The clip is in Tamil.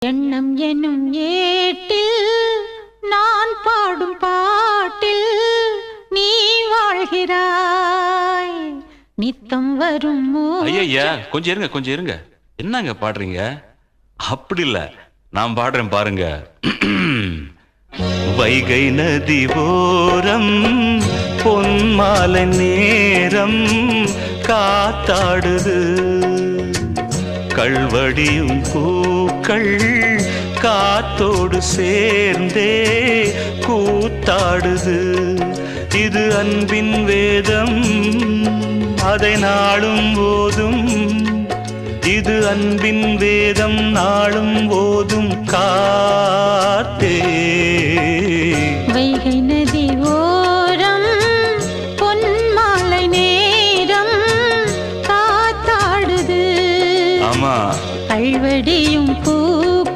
எண்ணம் எனும் ஏட்டில் நான் பாடும் பாட்டில் நீ வாழ்கிறாய் நித்தம் வரும். ஐயா கொஞ்சம் இருங்க என்னங்க பாடுறீங்க? அப்படி இல்ல, நான் பாடுறேன் பாருங்க. வைகை நதி ஓரம் பொன்மாலை நேரம் காத்தாடுது, கள்வடியும் பூக்கள் காத்தோடு சேர்ந்தே கூத்தாடுது. இது அன்பின் வேதம், அதை நாளும் போதும். இது அன்பின் வேதம், நாளும் போதும்.